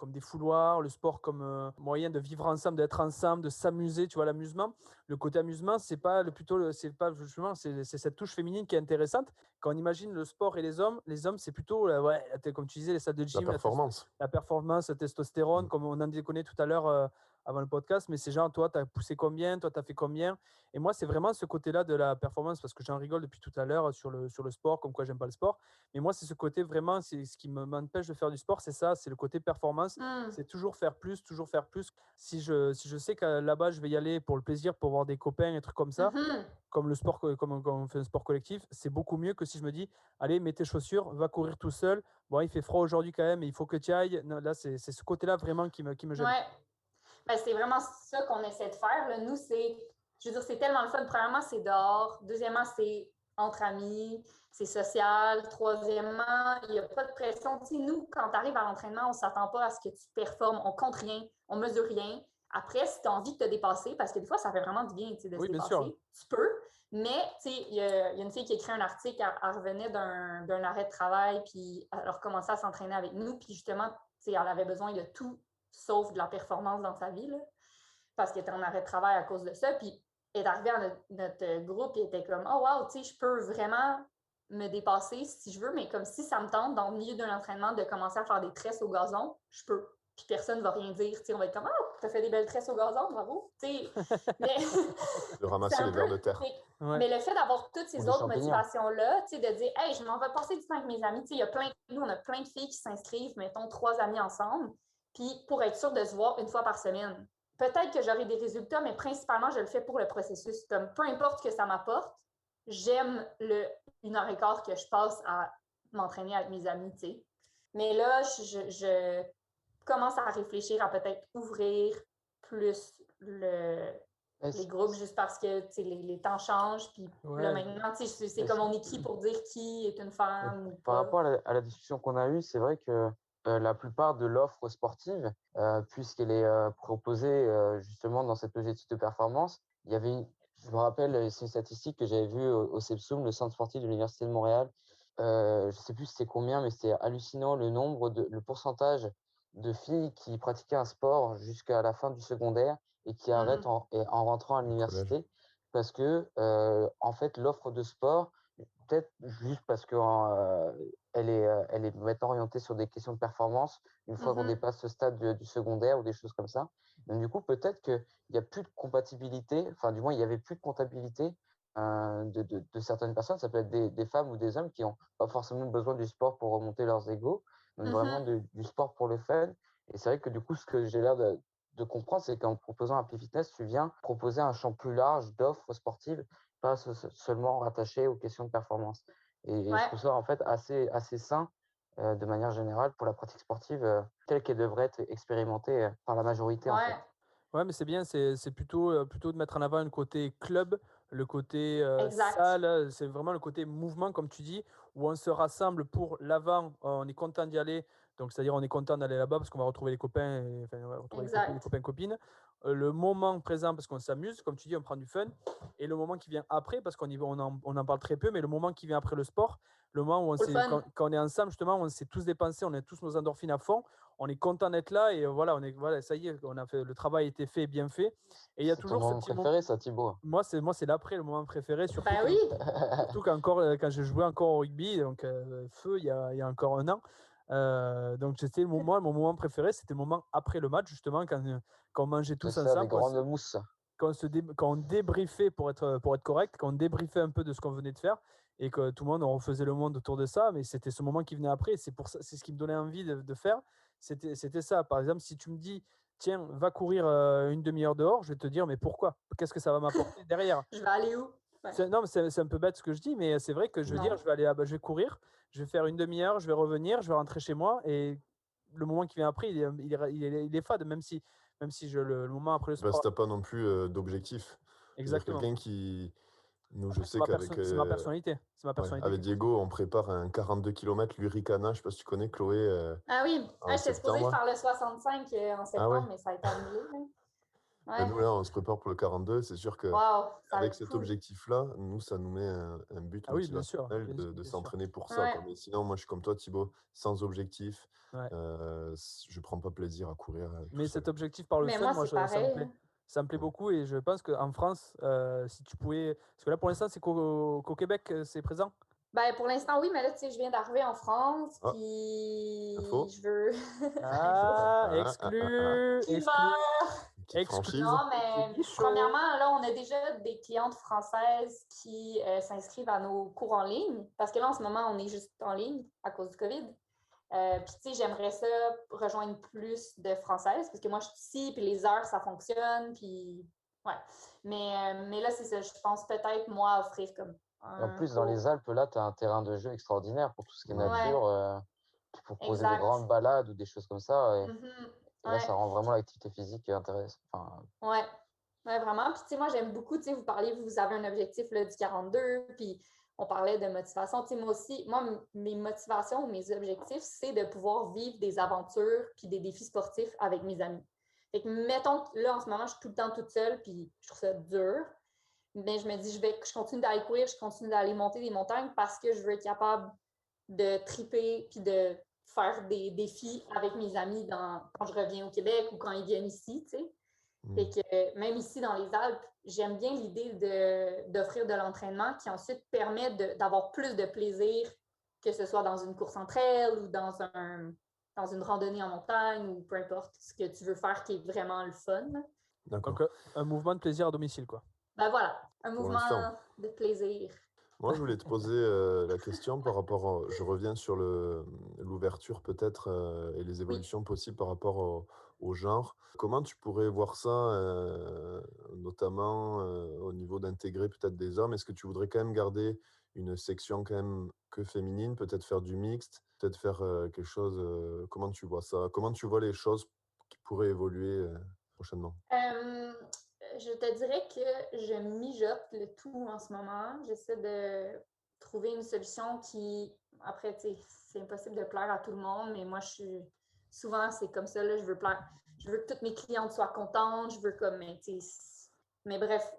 des fouloirs, le sport comme moyen de vivre ensemble, d'être ensemble, de s'amuser, tu vois, l'amusement. Le côté amusement, c'est pas c'est pas justement, c'est cette touche féminine qui est intéressante. Quand on imagine le sport et les hommes, c'est plutôt, ouais, comme tu disais, les salles de La gym, performance. la performance, la testostérone, comme on en déconnait tout à l'heure avant le podcast. Mais c'est genre, toi, tu as poussé combien, toi, tu as fait combien? Et moi, c'est vraiment ce côté-là de la performance, parce que j'en rigole depuis tout à l'heure sur le sport, comme quoi j'aime pas le sport. Mais moi, c'est ce côté vraiment, c'est ce qui m'empêche de faire du sport, c'est ça, c'est le côté performance. C'est toujours faire plus, toujours faire plus. Si je sais que là-bas, je vais y aller pour le plaisir, pour voir des copains, des trucs comme ça, comme le sport, comme on fait un sport collectif, c'est beaucoup mieux que si je me dis, allez, mets tes chaussures, va courir tout seul. Bon, il fait froid aujourd'hui quand même, mais il faut que tu ailles. Non, là, c'est ce côté-là vraiment qui me gêne. Ouais. Ben, c'est vraiment ça qu'on essaie de faire. Là. Nous, je veux dire, c'est tellement le fun. Premièrement, c'est dehors. Deuxièmement, c'est entre amis. C'est social. Troisièmement, il n'y a pas de pression. Tu sais, nous, quand tu arrives à l'entraînement, on ne s'attend pas à ce que tu performes. On compte rien. On mesure rien. Après, si tu as envie de te dépasser, parce que des fois, ça fait vraiment du bien de se Oui, bien dépasser, sûr. tu peux. Mais, tu sais, il y a une fille qui a écrit un article, elle revenait d'un arrêt de travail, puis elle a recommencé à s'entraîner avec nous. Puis justement, tu sais, elle avait besoin de tout sauf de la performance dans sa vie, là, parce qu'elle était en arrêt de travail à cause de ça. Puis elle est arrivée à notre groupe et était comme oh wow, tu sais, je peux vraiment me dépasser si je veux, mais comme si ça me tente dans le milieu d'un entraînement de commencer à faire des tresses au gazon, je peux. Puis personne ne va rien dire. Tu sais, on va être comme oh, t'as fait des belles tresses au gazon, bravo. Tu sais, mais De ramasser les vers de terre. Ouais. mais le fait d'avoir toutes Ou ces des autres champignons. motivations-là, tu sais, de dire, hey, je m'en vais passer du temps avec mes amis. Tu sais, il y a nous, on a plein de filles qui s'inscrivent, mettons, 3 amis ensemble, puis pour être sûr de se voir une fois par semaine. Peut-être que j'aurai des résultats, mais principalement, je le fais pour le processus. Comme peu importe ce que ça m'apporte, j'aime le 1 heure et quart que je passe à m'entraîner avec mes amis, tu sais. Mais là, je commence à réfléchir à peut-être ouvrir plus les groupes juste parce que les temps changent. Puis là, Ouais. maintenant, c'est comme on est qui pour dire qui est une femme ou Par pas. rapport à la discussion qu'on a eue, c'est vrai que la plupart de l'offre sportive, puisqu'elle est proposée justement dans cette logique de performance, il y avait je me rappelle, c'est une statistique que j'avais vue au CEPSUM, le centre sportif de l'Université de Montréal, je sais plus c'était combien, mais c'était hallucinant le pourcentage de filles qui pratiquaient un sport jusqu'à la fin du secondaire et qui arrêtent en rentrant à Collège. l'université parce que, en fait, l'offre de sport, peut-être juste parce que, elle est maintenant orientée sur des questions de performance, une fois qu'on dépasse ce stade du secondaire ou des choses comme ça. Donc du coup, peut-être qu'il y a plus de compatibilité, enfin, du moins, il y avait plus de comptabilité, de certaines personnes. Ça peut être des femmes ou des hommes qui ont pas forcément besoin du sport pour remonter leurs égos, mais vraiment du sport pour le fun. Et c'est vrai que du coup, ce que j'ai l'air de comprendre, c'est qu'en proposant Appli Fitness, tu viens proposer un champ plus large d'offres sportives, pas seulement rattaché aux questions de performance. Et je Ouais. trouve ça en fait assez sain de manière générale pour la pratique sportive telle qu'elle devrait être expérimentée par la majorité en fait. Ouais, Ouais, mais c'est bien, c'est plutôt de mettre en avant le côté club, le côté exact. salle, c'est vraiment le côté mouvement, comme tu dis, où on se rassemble pour l'avant, on est content d'y aller, donc c'est-à-dire on est content d'aller là-bas parce qu'on va retrouver les copains, enfin, on va retrouver les Exact. copains, copines. Le moment présent parce qu'on s'amuse, comme tu dis, on prend du fun, et le moment qui vient après, parce on en parle très peu, mais le moment qui vient après le sport, le moment où Pour le fun. quand on est ensemble, justement, on s'est tous dépensés, on a tous nos endorphines à fond, on est content d'être là et voilà, ça y est, on a fait, le travail a été fait, bien fait. Et il y a C'est ton toujours ce moment petit moment. préféré, ça, Thibaut? Moi, c'est l'après, le moment préféré, Ben oui. surtout quand je jouais encore au rugby, donc feu, il y a encore un an. Donc, c'était mon moment préféré, c'était le moment après le match, justement, quand on mangeait C'est tous ça, les ensemble, grandes mousses. quand on débriefait pour être correct, quand on débriefait un peu de ce qu'on venait de faire et que tout le monde, on refaisait le monde autour de ça, mais c'était ce moment qui venait après. Et c'est pour ça, c'est ce qui me donnait envie de faire. C'était ça. Par exemple, si tu me dis, tiens, va courir une demi-heure dehors, je vais te dire, mais pourquoi? Qu'est-ce que ça va m'apporter derrière? Je vais aller où? Ouais. Non, mais c'est un peu bête ce que je dis, mais c'est vrai que je veux dire, Non. je vais aller, je vais courir, je vais faire une demi-heure, je vais revenir, je vais rentrer chez moi et le moment qui vient après, il est fade, même si le moment après le Parce sport. que tu pas non plus d'objectif. Je veux dire, Exactement. quelqu'un qui. Nous, je C'est sais ma, qu'avec perso- c'est ma personnalité. C'est ma ouais, personnalité avec qui pousse. Diego, on prépare un 42 km Luricana. Je sais pas si tu connais Chloé Ah oui. Ah, en j'étais supposée septembre. faire le 65 en Ah ouais? septembre, mais ça a été annulé, là. Ben Ouais. nous, là, on se prépare pour le 42. C'est sûr que Waouh, ça va avec être cet cool. objectif-là, nous, ça nous met un but Ah oui, bien sûr, motivationnel bien sûr, de bien sûr. s'entraîner pour ça, Ouais. quoi. Mais sinon, moi, je suis comme toi, Thibaut, sans objectif. Ouais. Je prends pas plaisir à courir tout Mais seul. cet objectif par le Mais fun, moi, moi, c'est ça me pareil, plaît. hein. Ça me plaît Mm. beaucoup et je pense qu'en France, si tu pouvais. Parce que là, pour l'instant, c'est qu'au Québec, c'est présent. Ben, pour l'instant, oui, mais là, tu sais, je viens d'arriver en France, Ah, puis info? je veux. Info. Ah, Ah. exclu, exclu, Teaser! Une petite exclu. franchise? Non, C'est mais Bichot. premièrement, là, on a déjà des clientes françaises qui s'inscrivent à nos cours en ligne, parce que là, en ce moment, on est juste en ligne à cause du COVID. Puis, tu sais, j'aimerais ça rejoindre plus de françaises, parce que moi, je suis ici, puis les heures, ça fonctionne, puis ouais. Mais là, c'est ça, je pense peut-être, moi, offrir comme Et en un plus, dans les cours. Alpes, là, tu as un terrain de jeu extraordinaire pour tout ce qui est Mm. Ouais, nature. Tu peux proposer des exact. grandes balades ou des choses comme ça. Mhm. Et là, Ouais, ça rend vraiment l'activité physique intéressante. Enfin, ouais. Ouais, vraiment. Puis, tu sais, moi, j'aime beaucoup, tu sais, vous parlez, vous avez un objectif là, du 42, puis on parlait de motivation. Tu sais, moi aussi, mes motivations ou mes objectifs, c'est de pouvoir vivre des aventures puis des défis sportifs avec mes amis. Fait que, mettons, que là, en ce moment, je suis tout le temps toute seule, puis je trouve ça dur. Mais je me dis, je continue d'aller courir, je continue d'aller monter des montagnes parce que je veux être capable de triper puis de faire des défis avec mes amis quand je reviens au Québec ou quand ils viennent ici, tu sais. Fait Mm. que même ici dans les Alpes, j'aime bien l'idée d'offrir de l'entraînement qui ensuite permet d'avoir plus de plaisir, que ce soit dans une course en trail ou dans une randonnée en montagne ou peu importe ce que tu veux faire qui est vraiment le fun. Donc, D'accord. un mouvement de plaisir à domicile, quoi. Ben voilà, un Pour l'instant. mouvement de plaisir. Moi, je voulais te poser la question par rapport. Je reviens sur l'ouverture peut-être et les Oui. évolutions possibles par rapport au genre. Comment tu pourrais voir ça, notamment au niveau d'intégrer peut-être des hommes? Est-ce que tu voudrais quand même garder une section quand même que féminine, peut-être faire du mixte, peut-être faire quelque chose. Comment tu vois ça? Comment tu vois les choses qui pourraient évoluer prochainement? Euh, je te dirais que je mijote le tout en ce moment. J'essaie de trouver une solution qui, après, tu sais, c'est impossible de plaire à tout le monde, mais moi, souvent, c'est comme ça, là, je veux que toutes mes clientes soient contentes, je veux comme, tu sais, mais bref,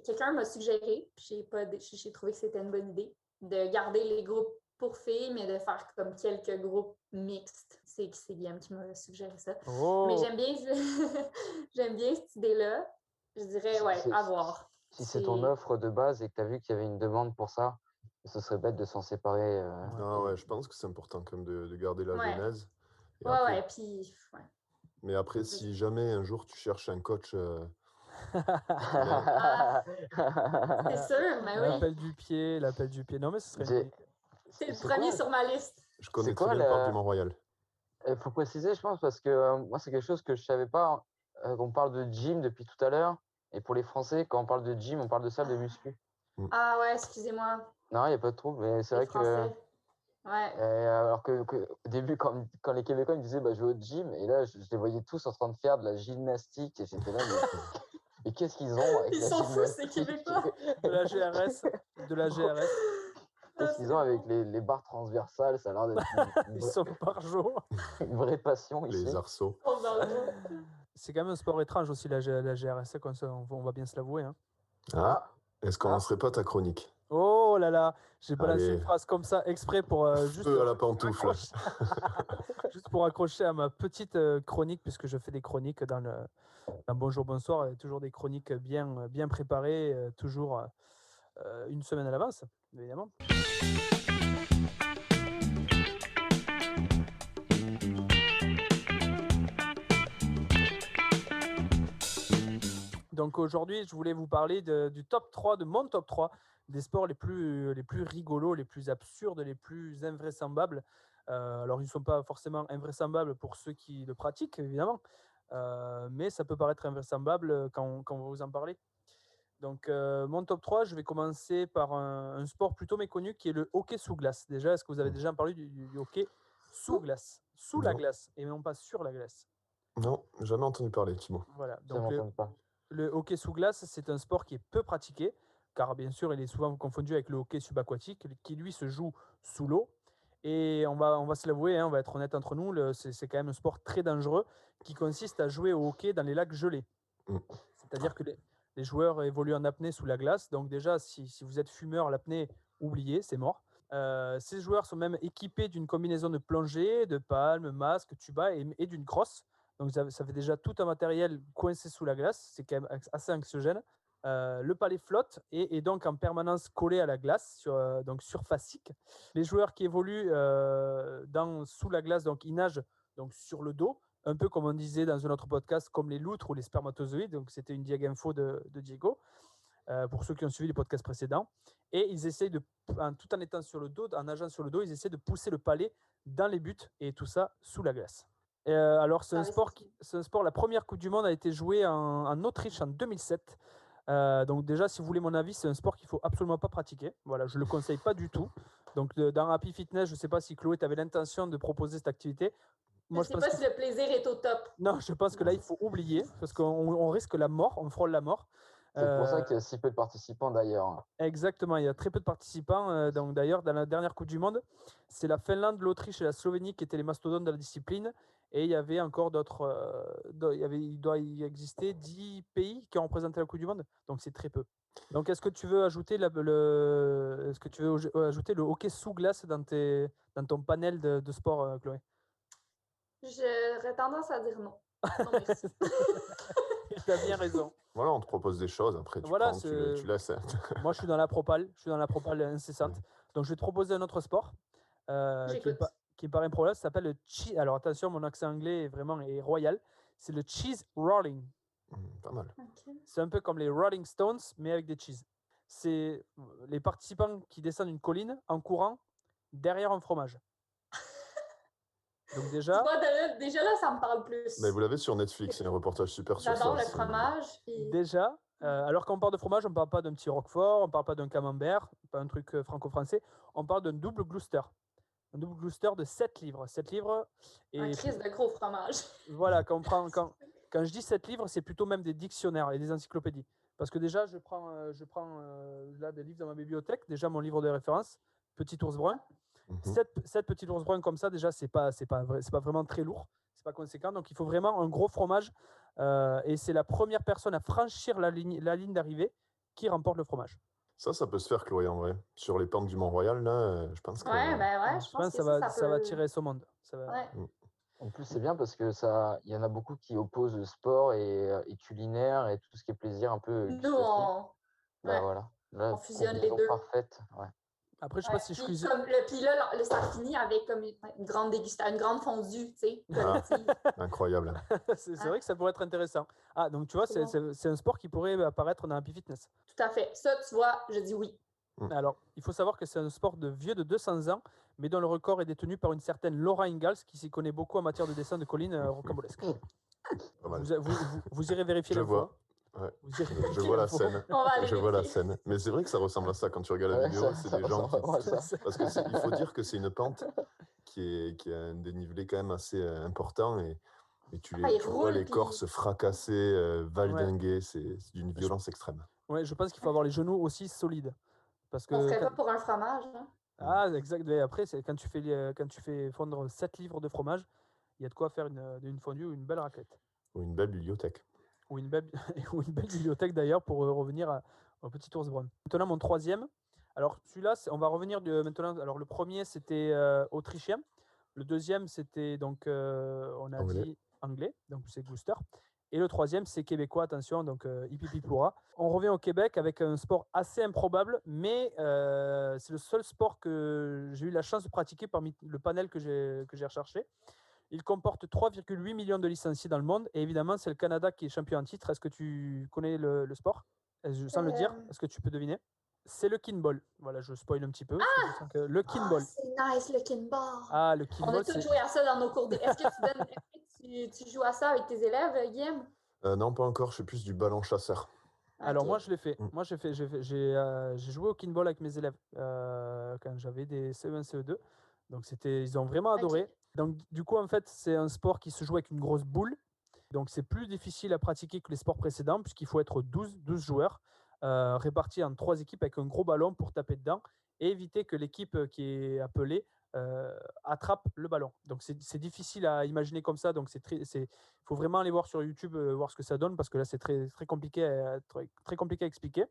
quelqu'un m'a suggéré, puis j'ai trouvé que c'était une bonne idée, de garder les groupes pour filles, mais de faire comme quelques groupes mixtes. C'est Guillaume qui m'a suggéré ça. Mais Oh, j'aime bien, j'aime bien cette idée-là. Je dirais, à voir. Si c'est ton offre de base et que tu as vu qu'il y avait une demande pour ça, ce serait bête de s'en séparer. Non, ouais, je pense que c'est important quand même de garder la Ouais. genèse. Et Ouais, après- ouais, puis... Ouais. Mais après, si jamais un jour tu cherches un coach, Ah, c'est sûr, mais oui. l'appel du pied. Non, mais ce serait J'ai- une- C'est le c'est premier quoi? sur ma liste. je connais C'est très quoi bien le parc la- du Mont-Royal. Il faut préciser, je pense, parce que moi, c'est quelque chose que je savais pas. On parle de gym depuis tout à l'heure. Et pour les Français, quand on parle de gym, on parle de salle de muscu. Ah ouais, excusez-moi, Non, il n'y a pas de trouble, mais c'est les vrai que. Français. Ouais. Alors que au début, quand les Québécois me disaient bah, je vais au gym, et là, je les voyais tous en train de faire de la gymnastique. Et j'étais là, mais qu'est-ce qu'ils ont avec Ils la sont fous, ces gymnastique? Québécois. de la GRS. De la GRS. Qu'est-ce qu'ils ont avec les barres transversales? Ça a l'air d'être Ils sont par jour. une vraie passion ici. Les arceaux. Oh, ben, C'est quand même un sport étrange aussi, la GRS, on va bien se l'avouer. Hein. Ah, est-ce qu'on Ah. lancerait pas ta chronique? Oh là là, j'ai balancé Allez. une phrase comme ça exprès pour juste, Feu à la pantoufle. juste pour accrocher à ma petite chronique, puisque je fais des chroniques dans Bonjour Bonsoir, toujours des chroniques bien préparées, toujours une semaine à l'avance, évidemment. Donc aujourd'hui, je voulais vous parler du top 3, de mon top 3 des sports les plus rigolos, les plus absurdes, les plus invraisemblables. Alors, ils ne sont pas forcément invraisemblables pour ceux qui le pratiquent, évidemment, mais ça peut paraître invraisemblable quand on va vous en parler. Donc, mon top 3, je vais commencer par un sport plutôt méconnu qui est le hockey sous glace. Déjà, est-ce que vous avez déjà entendu du hockey sous glace? Sous la Non. glace et non pas sur la glace. Non, jamais entendu parler, Timo. Voilà. Ça Donc, m'entend pas. le hockey sous glace, c'est un sport qui est peu pratiqué, car bien sûr, il est souvent confondu avec le hockey subaquatique, qui lui se joue sous l'eau. Et on va se l'avouer, hein, on va être honnête entre nous, c'est quand même un sport très dangereux qui consiste à jouer au hockey dans les lacs gelés. Mm. C'est-à-dire que les joueurs évoluent en apnée sous la glace. Donc déjà, si vous êtes fumeur, l'apnée, oubliez, c'est mort. Ces joueurs sont même équipés d'une combinaison de plongée, de palmes, masque, tuba et d'une crosse. Donc ça fait déjà tout un matériel coincé sous la glace. C'est quand même assez anxiogène. Le palais flotte et est donc en permanence collé à la glace, donc surfacique. Les joueurs qui évoluent sous la glace, donc ils nagent donc sur le dos, un peu comme on disait dans un autre podcast, comme les loutres ou les spermatozoïdes. Donc c'était une diag info de Diego, pour ceux qui ont suivi les podcasts précédents. Et ils essayent tout en étant sur le dos, en nageant sur le dos, ils essaient de pousser le palais dans les buts et tout ça sous la glace. Alors c'est un sport, la première Coupe du Monde a été jouée en Autriche en 2007. Donc déjà, si vous voulez mon avis, c'est un sport qu'il ne faut absolument pas pratiquer. Voilà, je ne le conseille pas du tout. Donc dans Happy Fitness, je ne sais pas si Chloé, tu avais l'intention de proposer cette activité. Moi, je ne sais pas si le plaisir est au top. Non, je pense que là, il faut oublier, parce qu'on risque la mort, on frôle la mort. C'est pour ça qu'il y a si peu de participants d'ailleurs. Exactement, il y a très peu de participants. Donc d'ailleurs, dans la dernière Coupe du Monde, c'est la Finlande, l'Autriche et la Slovénie qui étaient les mastodontes de la discipline. Et il y avait encore d'autres. Il doit y exister 10 pays qui ont représenté la Coupe du Monde. Donc c'est très peu. Donc est-ce que tu veux ajouter ajouter le hockey sous glace dans ton panel de sport, Chloé? J'aurais tendance à dire non. Non, merci. Tu as bien raison. Voilà, on te propose des choses, après tu Voilà, prends, tu laisses. Moi, je suis dans la propale incessante. Donc, je vais te proposer un autre sport qui me paraît improbable. Ça s'appelle le cheese. Alors, attention, mon accent anglais est royal. C'est le cheese rolling. Pas mal. Okay. C'est un peu comme les Rolling Stones, mais avec des cheese. C'est les participants qui descendent une colline en courant derrière un fromage. Donc déjà là, ça me parle plus. Mais vous l'avez sur Netflix, c'est un reportage super sur ça. J'adore le fromage. Déjà, alors quand on parle de fromage, on ne parle pas d'un petit roquefort, on ne parle pas d'un camembert, pas un truc franco-français, on parle d'un double Gloucester. Un double Gloucester de 7 livres. 7 livres. Et un crise de gros fromage. Voilà, quand je dis 7 livres, c'est plutôt même des dictionnaires et des encyclopédies. Parce que déjà, je prends là des livres dans ma bibliothèque. Déjà, mon livre de référence, Petit ours brun. 7 petits ours bruns comme ça, déjà, c'est pas vraiment très lourd. C'est pas conséquent. Donc, il faut vraiment un gros fromage. Et c'est la première personne à franchir la ligne d'arrivée qui remporte le fromage. Ça peut se faire, Chloé, en vrai. Sur les pentes du Mont-Royal, là, je pense que... Ouais, Je je pense pense que que ça va peut. tirer ce monde. Ça va... Ouais. En plus, c'est bien parce que il y en a beaucoup qui opposent le sport et culinaire et tout ce qui est plaisir un peu Nous, gustatif. ouais, Voilà. Là, on fusionne les combinaison deux. parfaite. Ouais. Après, je sais Ouais, pas si je puis, cuisine. puis là, ça finit avec comme une grande dégustation, une grande fondue, tu sais, Ah, collective. incroyable. C'est Hein? vrai que ça pourrait être intéressant. Ah, donc tu vois, C'est bon. c'est un sport qui pourrait apparaître dans Happy Fitness. Tout à fait. Ça, tu vois, je dis oui. Alors, il faut savoir que c'est un sport de vieux de 200 ans, mais dont le record est détenu par une certaine Laura Ingalls, qui s'y connaît beaucoup en matière de dessin de collines rocambolesques. Pas mal. Vous irez vérifier Je l'info. vois. Ouais. Vous irez Je vérifier vois la l'info. scène. On va aller Je vois la vérifier. scène. Mais c'est vrai que ça ressemble à ça quand tu regardes la Ouais, vidéo. C'est ça des gens ressemble qui... vraiment à ça. Parce que il faut dire que c'est une pente qui a un dénivelé quand même assez important et il tu vois roule, les corps puis- se fracasser, valdinguer. C'est d'une violence extrême. Ouais, je pense qu'il faut avoir les genoux aussi solides. Parce On que serait pas pour un fromage, hein? Ah, exact. Mais après, c'est quand tu fais fondre 7 livres de fromage, il y a de quoi faire une fondue ou une belle raclette. Ou une belle bibliothèque. Ou une belle, ou une belle bibliothèque d'ailleurs pour revenir au petit ours brun. Maintenant, mon troisième. Alors, celui-là, on va revenir maintenant. Alors, le premier, c'était autrichien. Le deuxième, c'était donc, on a Anglais. dit anglais, donc c'est Gloucester. Et le troisième, c'est québécois, attention, donc Ipipipoura. On revient au Québec avec un sport assez improbable, mais c'est le seul sport que j'ai eu la chance de pratiquer parmi le panel que j'ai recherché. Il comporte 3,8 millions de licenciés dans le monde, et évidemment, c'est le Canada qui est champion en titre. Est-ce que tu connais le sport? Sans le dire, est-ce que tu peux deviner? C'est le kinball. Voilà, je spoil un petit peu. Je sens que le kinball. C'est nice, le kinball. Ah, le On a kinball, tous c'est... joué à ça dans nos cours. Est-ce que tu joues à ça avec tes élèves, Guillaume? Non, pas encore. Je fais plus du ballon chasseur. Alors Ok. moi je l'ai fait. Moi j'ai joué au kinball avec mes élèves quand j'avais des CE1, CE2. Donc ils ont vraiment adoré. Ok. Donc du coup en fait c'est un sport qui se joue avec une grosse boule. Donc c'est plus difficile à pratiquer que les sports précédents puisqu'il faut être 12 joueurs répartis en 3 équipes avec un gros ballon pour taper dedans et éviter que l'équipe qui est appelée attrape le ballon. Donc c'est difficile à imaginer comme ça. Donc il faut vraiment aller voir sur YouTube, voir ce que ça donne parce que là c'est très compliqué, très compliqué à expliquer.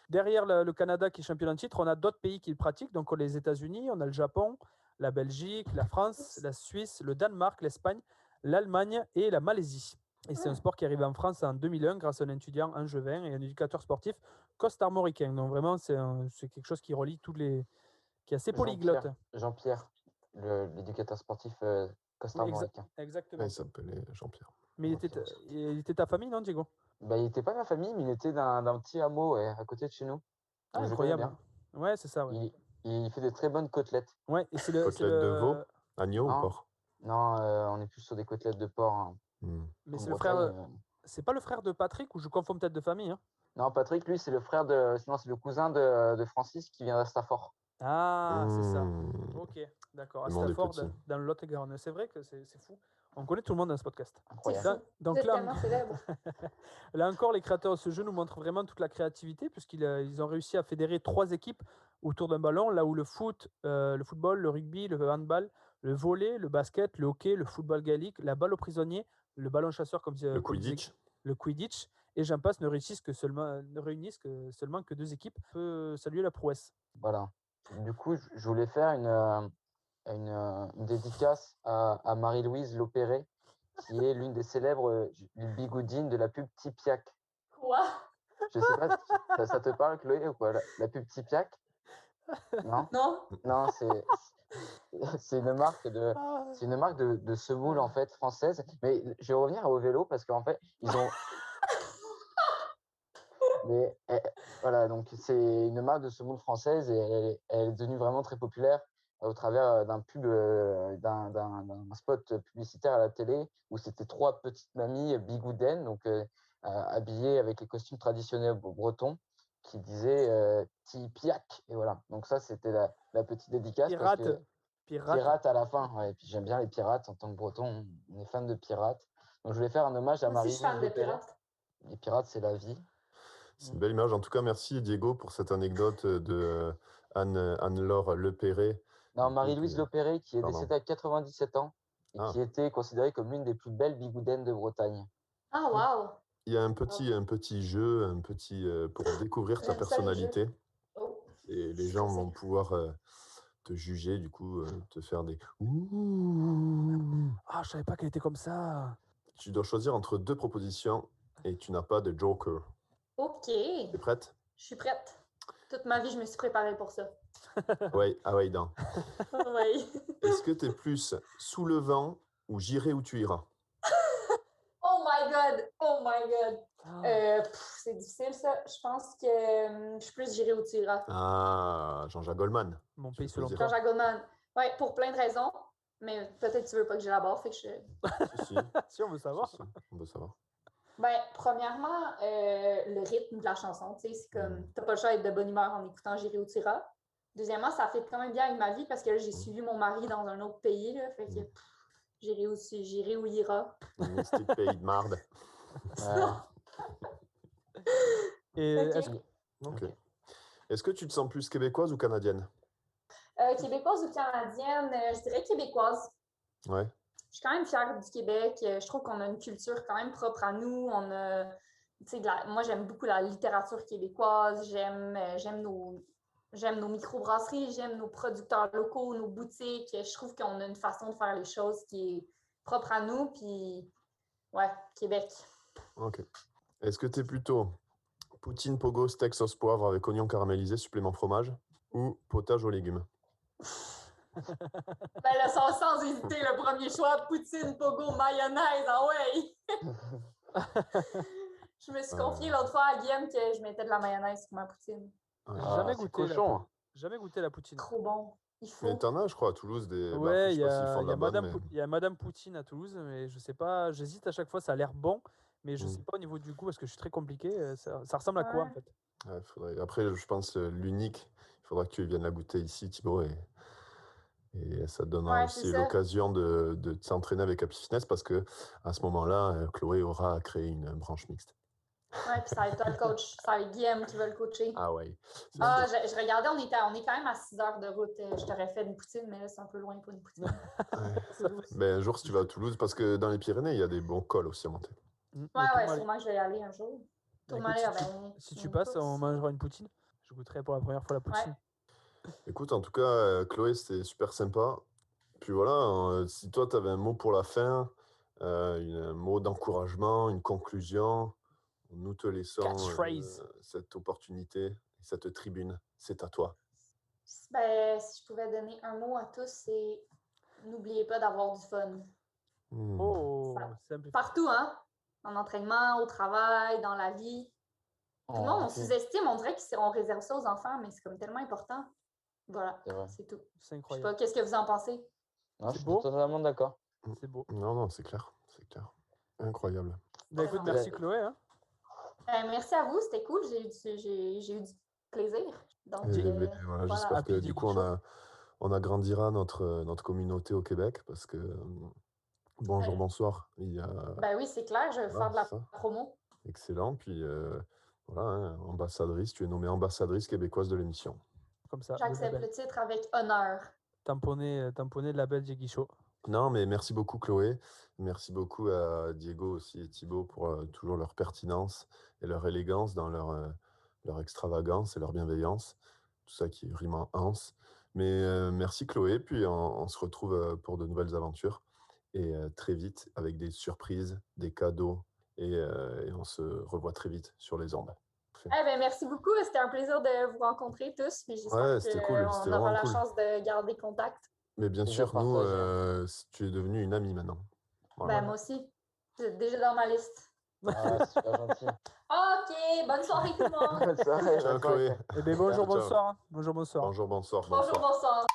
Derrière le Canada qui est champion en titre, on a d'autres pays qui le pratiquent. Donc on a les États-Unis, on a le Japon, la Belgique, la France, la Suisse, le Danemark, l'Espagne, l'Allemagne et la Malaisie. Et c'est un sport qui est arrivé en France en 2001 grâce à un étudiant angevin et un éducateur sportif costarmoricain. Donc vraiment c'est quelque chose qui relie qui est assez polyglotte. Jean-Pierre, l'éducateur sportif costarmoricain. Exactement. Ouais, il s'appelait Jean-Pierre. Mais il était ta famille, non, Diego? Bah, il n'était pas de ma famille, mais il était d'un petit hameau à côté de chez nous. Ah, Donc, je le connais incroyable. bien. Ouais, c'est ça. Ouais. Il fait des très bonnes côtelettes. Ouais, et c'est Côtelette de veau, agneau ou Non, porc? non, on est plus sur des côtelettes de porc. Hein. Mais En c'est le Bretagne, frère. C'est pas le frère de Patrick ou je confonds peut-être de famille. Hein. Non, Patrick, lui, c'est le frère de. Sinon, c'est le cousin de Francis qui vient d'Astaffort. Ah, c'est ça. Ok, d'accord. À Le monde est Stafford, petit. dans le Lot-et-Garonne. C'est vrai que c'est fou. On connaît tout le monde dans ce podcast. C'est Incroyable. fou. Donc Vous êtes là, tellement célèbre. là encore, les créateurs de ce jeu nous montrent vraiment toute la créativité puisqu'ils ont réussi à fédérer 3 équipes autour d'un ballon, là où le football, le rugby, le handball, le volley, le basket, le hockey, le football gaélique, la balle aux prisonniers, le ballon chasseur comme Le comme disait- Quidditch. le Quidditch, et j'en passe ne réunissent que seulement que 2 équipes. On peut saluer la prouesse. Voilà. Du coup, je voulais faire une dédicace à Marie-Louise Lopéré, qui est l'une des célèbres bigoudines de la pub Tipiac. Quoi? Je sais pas si ça te parle, Chloé, ou quoi, la pub Tipiac? Non? Non? Non, c'est une marque de semoule en fait française. Mais je vais revenir au vélo parce qu'en fait, ils ont. Mais voilà, donc c'est une marque de semoule française et elle est devenue vraiment très populaire au travers d'un spot publicitaire à la télé où c'était 3 petites mamies bigoudaines, donc habillées avec les costumes traditionnels bretons, qui disaient Tipiac. Et voilà, donc ça c'était la petite dédicace parce que pirate à la fin. Ouais, et puis j'aime bien les pirates en tant que breton, on est fan de pirates. Donc je voulais faire un hommage à Moi aussi, je suis fan Marie-Louise de Lopéré. pirates. Les pirates, c'est la vie. C'est une belle image. En tout cas, merci Diego pour cette anecdote de Anne-Laure Lepéré. Non, Marie-Louise Lopéré, qui est Pardon. décédée à 97 ans et qui était considérée comme l'une des plus belles bigoudaines de Bretagne. Ah, waouh! Il y a un petit jeu, pour découvrir ta J'aime ça, les jeux. personnalité. Et les gens vont pouvoir te juger, du coup, te faire des ouh. Ah, je savais pas qu'elle était comme ça. Tu dois choisir entre 2 propositions et tu n'as pas de joker. OK. T'es prête? Je suis prête. Toute ma vie, je me suis préparée pour ça. Ouais, ah ouais, dan. Oui. Est-ce que t'es plus sous le vent ou j'irai où tu iras? Oh my God! Oh my God! Ah. C'est difficile, ça. Je pense que je suis plus j'irai où tu iras. Ah, Jean-Jacques Goldman. Mon Tu pays veux selon choisir? toi. Jean-Jacques Goldman. Ouais, pour plein de raisons. Mais peut-être tu veux pas que j'élabore, fait que je... Si, si, Si on veut savoir. si, on veut savoir. Ben, premièrement, le rythme de la chanson, tu sais, c'est comme, t'as pas le choix d'être de bonne humeur en écoutant J'irai où tu iras. Deuxièmement, ça fait quand même bien avec ma vie parce que là, j'ai suivi mon mari dans un autre pays, là, fait que j'irai où il ira. Mystique pays de marde. Et Ok. est-ce Ok. Est-ce que tu te sens plus québécoise ou canadienne? Québécoise ou canadienne, je dirais québécoise. Ouais. Je suis quand même fière du Québec. Je trouve qu'on a une culture quand même propre à nous. On a, tu sais, moi, j'aime beaucoup la littérature québécoise. J'aime nos microbrasseries, j'aime nos producteurs locaux, nos boutiques. Je trouve qu'on a une façon de faire les choses qui est propre à nous. Puis, ouais, Québec. Ok. Est-ce que t'es plutôt poutine pogo steak sauce poivre avec oignon caramélisé supplément fromage ou potage aux légumes? Ben là, sans hésiter, le premier choix, poutine, pogo, mayonnaise, ah ouais! Je me suis confiée l'autre fois à Guillaume que je mettais de la mayonnaise sur ma poutine. Ouais. J'ai jamais c'est goûté la cochon. jamais goûté la poutine. Trop bon. Il faut. Mais t'en as, je crois, à Toulouse des. Bah, après, Ouais, je il sais y pas s'ils font a, de y a la bonne, Madame mais. y a Madame Poutine à Toulouse, mais je sais pas, j'hésite à chaque fois, ça a l'air bon, mais je sais pas au niveau du goût parce que je suis très compliqué. Ça ressemble à quoi en Ouais. fait? Ouais, faudrait... Après, je pense l'unique, il faudra que tu viennes la goûter ici, Thibaut, et ça te donnera Ouais, c'est aussi ça. l'occasion de s'entraîner avec Happy Fitness parce que à ce moment-là, Chloé aura créé une branche mixte. Ouais, puis ça va être toi le coach. Ça va être Guillaume qui va le coacher. Ah ouais. C'est Ah, sûr. je regardais, on est quand même à 6 heures de route. Je t'aurais fait une poutine, mais là, c'est un peu loin pour une poutine. Ouais. Mais un jour, si tu vas à Toulouse, parce que dans les Pyrénées, il y a des bons cols aussi à monter. Le Ouais, Tourmalet. sûrement que je vais y aller un jour. Bah, Tourmalet, écoute, si tu passes, on mangera une poutine. Je goûterai pour la première fois la poutine. Écoute, en tout cas, Chloé, c'était super sympa. Puis voilà, si toi, tu avais un mot pour la fin, un mot d'encouragement, une conclusion, nous te laissons Catchphrase. cette opportunité, cette tribune. C'est à toi. Ben, si je pouvais donner un mot à tous, c'est n'oubliez pas d'avoir du fun. Oh, Ça- simple. Partout, hein? En entraînement, au travail, dans la vie. Tout le monde, on sous-estime, on dirait qu'on réserve ça aux enfants, mais c'est comme tellement important. Voilà, C'est vrai. c'est tout. C'est Je sais incroyable. pas, qu'est-ce que vous en pensez? Non, je C'est suis beau. totalement d'accord. C'est beau. Non, c'est clair, c'est clair. Incroyable. Bah, écoute, Ouais. merci Chloé. Hein. Merci à vous, c'était cool, j'ai eu du plaisir. Donc, Mais voilà, voilà. j'espère que Happy du Jiggy coup, Show. on agrandira notre communauté au Québec parce que bonjour, Ouais. bonsoir. Il y a... Ben oui, c'est clair, je vais Voilà, faire de la c'est ça. promo. Excellent. Puis voilà, hein, ambassadrice, tu es nommée ambassadrice québécoise de l'émission. Comme ça. J'accepte le titre avec honneur. Tamponné de la belle Jiggy Show. Non, mais merci beaucoup Chloé. Merci beaucoup à Diego aussi et Thibaut pour toujours leur pertinence et leur élégance dans leur extravagance et leur bienveillance. Tout ça qui rime en anse. Mais merci Chloé, puis on se retrouve pour de nouvelles aventures. Et très vite avec des surprises, des cadeaux. Et on se revoit très vite sur les ondes. Eh ben, merci beaucoup, c'était un plaisir de vous rencontrer tous. Puis j'espère Ouais, c'était cool, qu'on c'était aura vraiment la cool. chance de garder contact. Mais bien Plaisir sûr, nous, partagé. tu es devenue une amie maintenant. Voilà. Ben, moi aussi, c'est déjà dans ma liste. Ah, super gentil. OK, bonne soirée tout le monde. Bonne soirée, Ciao bonne soirée. Chloé. Eh bien, bonjour, Ciao. bonsoir. Hein. Bonjour, bonsoir. Bonjour, bonsoir. Bonjour, bonsoir.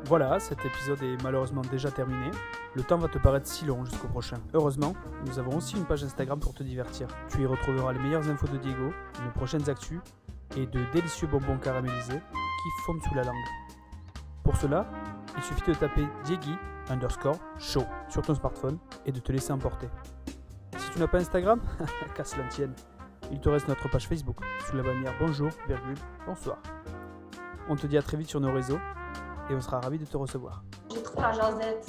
Voilà, cet épisode est malheureusement déjà terminé. Le temps va te paraître si long jusqu'au prochain. Heureusement, nous avons aussi une page Instagram pour te divertir. Tu y retrouveras les meilleures infos de Diego, nos prochaines actus et de délicieux bonbons caramélisés qui fondent sous la langue. Pour cela, il suffit de taper Diegui_show sur ton smartphone et de te laisser emporter. Si tu n'as pas Instagram, casse la tienne. il te reste notre page Facebook sous la bannière bonjour, bonsoir. On te dit à très vite sur nos réseaux et on sera ravis de te recevoir. J'ai trouvé la jasette.